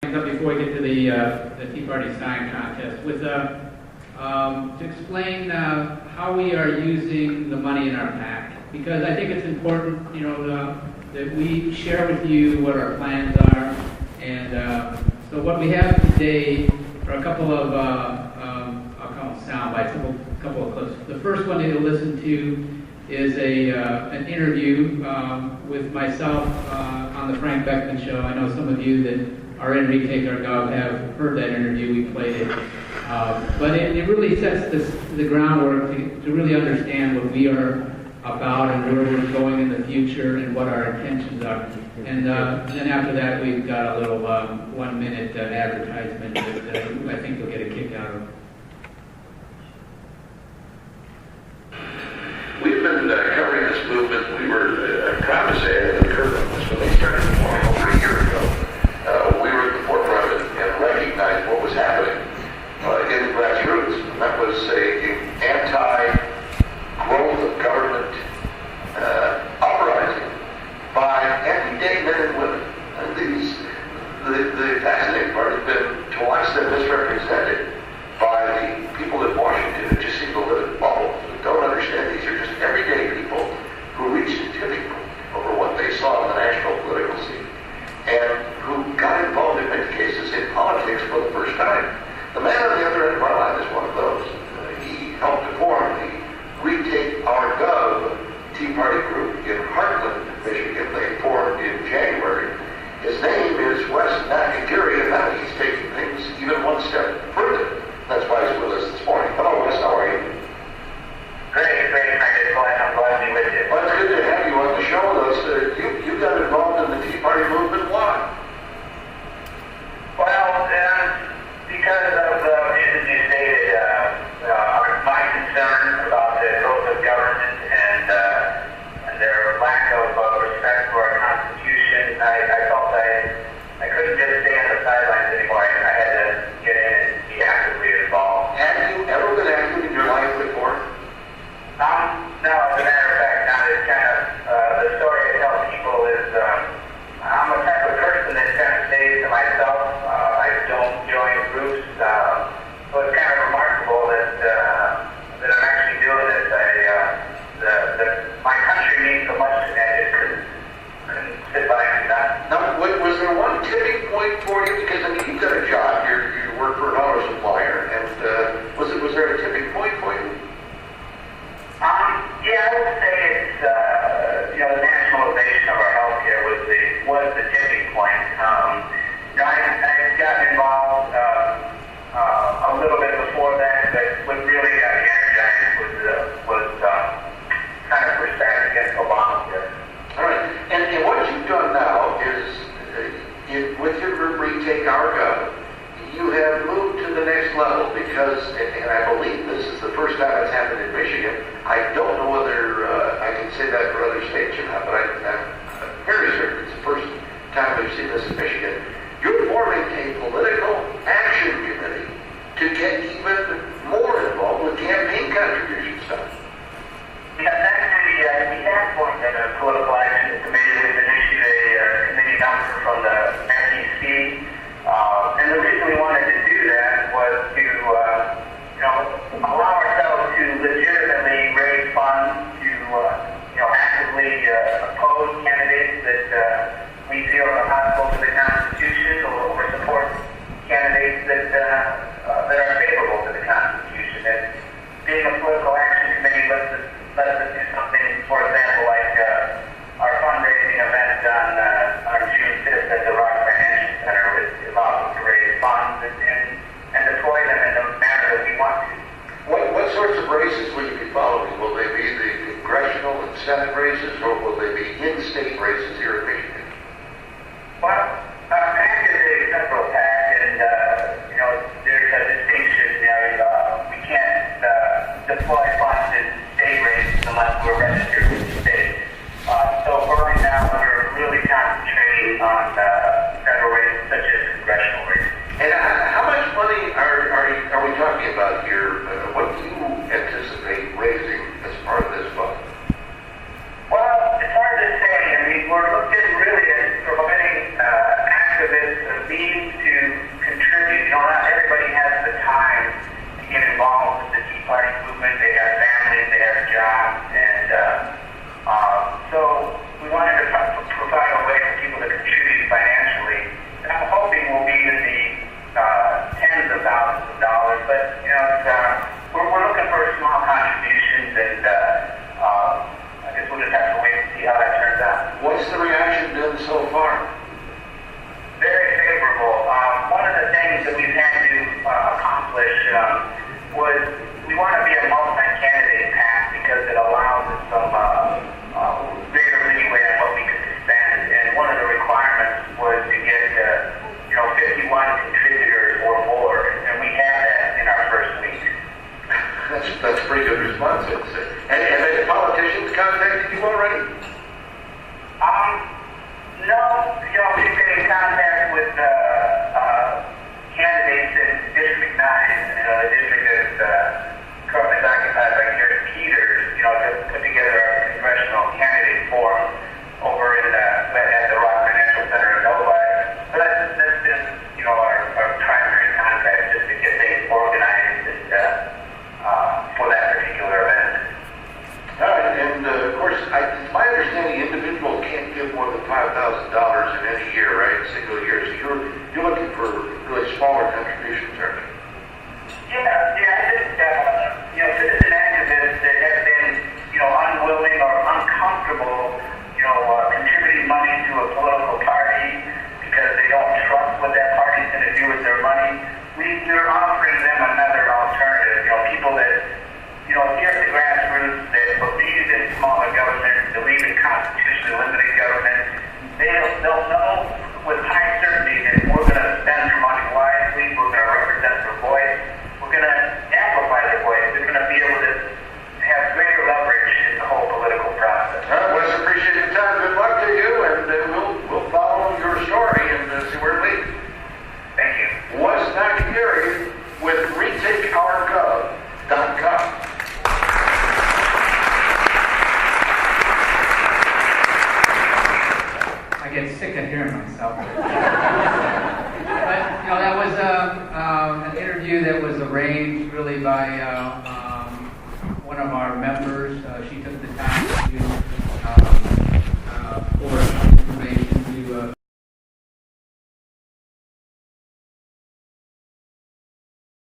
Before we get to the Tea Party sign contest, with to explain how we are using the money in our PAC, because I think it's important, that we share with you what our plans are, and so what we have today are a couple of I'll call them sound bites, a couple of clips. The first one that you'll listen to is an interview with myself on the Frank Beckman Show. I know some of you that are in Retake.gov have heard that interview. We played it. But it really sets the groundwork to really understand what we are about and where we're going in the future and what our intentions are. And then after that, we've got a little 1 minute advertisement that I think you'll get a kick out of. We've been covering this movement. We were proud to say that occurred on this when they started forming over a year ago. We were at the forefront and recognized what was happening in the grassroots. And that was an anti-growth of government uprising by everyday men and women. And the fascinating part has been to watch them misrepresented by the people in Washington who just seem to live in bubbles, who don't understand these are just everyday people who reached a tipping point over what they saw in the national political scene and who got involved in many cases in politics for the first time. The man on the other end of our line is one of those. He helped to form the Retake.gov Tea Party group in Hartland, Michigan. They formed in January. His name is Wes Nakagiri, and now he's taking things even one step further. That's why he's with us this morning. Hello, Wes. How are you? Great. I'm glad to be with you. Well, it's good to have you on the show with us. You got involved in the Tea Party movement. Why? Well, because of the reasons you stated, my concern about the growth of government and their lack of respect for our Constitution, I felt I couldn't just stay on the sidelines anymore. I had to get in and be actively involved. Have you ever been active in your life before? No, as a matter of fact, not. It's kind of, the story I tell people is, I'm a type of person that kind of stays to myself. I don't join groups. So it's kind of remarkable that I'm actually doing this. My country needs so much that I just couldn't sit by and do nothing. Now, was there one tipping point for you? Because, I mean, you've got a job. You work for an auto supplier. And was there a tipping point for you? Yeah, I would say it's, the nationalization of our healthcare was the tipping point. I got involved a little bit before that, but what really got me energized was kind of pushback against Obamacare. All right. And what you've done now is, with your group Retake.gov, you have moved to the next level because, and I believe this is the first time it's happened in Michigan. I don't know whether I can say that for other states or not, but I'm very certain it's the first time we've seen this in Michigan. You're forming a political action committee to get even more involved with campaign contribution stuff. Yes, actually, we have formed a political action committee. We've been issued a committee number from the FEC. And the reason we wanted to do that was to, allow ourselves to legitimately raise funds to, actively oppose candidates that we feel are hostile to the Constitution or support candidates that are favorable to the Constitution. And being a political action committee lets us do something, for example, like our fundraising event on June 5th at the ROG Center, which allows us to raise funds and deploy them in the manner that we want to. What sorts of races will you be following? Will they be the congressional and Senate races, or will they be in-state races here in Michigan? Well, PAC is a central PAC, and there's a distinction. We can't deploy funds in state races unless we're registered with the state. So for right now, we're really concentrating on federal races such as congressional races. And how much money are we talking about here? What do you anticipate raising as part of this fund? Well, it's hard to say. I mean, we're looking was we want to be a multi-candidate PAC because it allows us some greater leeway on what we can spend. And one of the requirements was to get 51 contributors or more, and we had that in our first week. That's a pretty good response, I'd say. And the politicians contacted you already? No, we've been in contact with candidates in District 9, the district that's currently occupied by Gary Peters, to put together a congressional candidate forum over at the ROG Financial Center in Novi. But that's been, our primary contact, just to get things organized and, for that particular event. All right, and of course, it's my understanding individuals can't give more than $5,000 in any year, right? Single year. So you're looking for really smaller contributions, aren't you? Yeah, I think citizen activists that have been, unwilling or uncomfortable, contributing money to a political party because they don't trust what that party's going to do with their money, we're offering them another alternative. People that, here at the grassroots that believe in smaller government, believe in constitutionally limited government, they'll know with high certainty that we're going to spend their money wisely, we're going to represent their voice, we're going to amplify their voice, they're going to be able to have greater leverage in the whole political process. All right, Wes, appreciate your time. Good luck to you, and we'll follow your story and see where it leads. Thank you. Wes Nakagiri with retakeourgov.com. I get sick of hearing myself.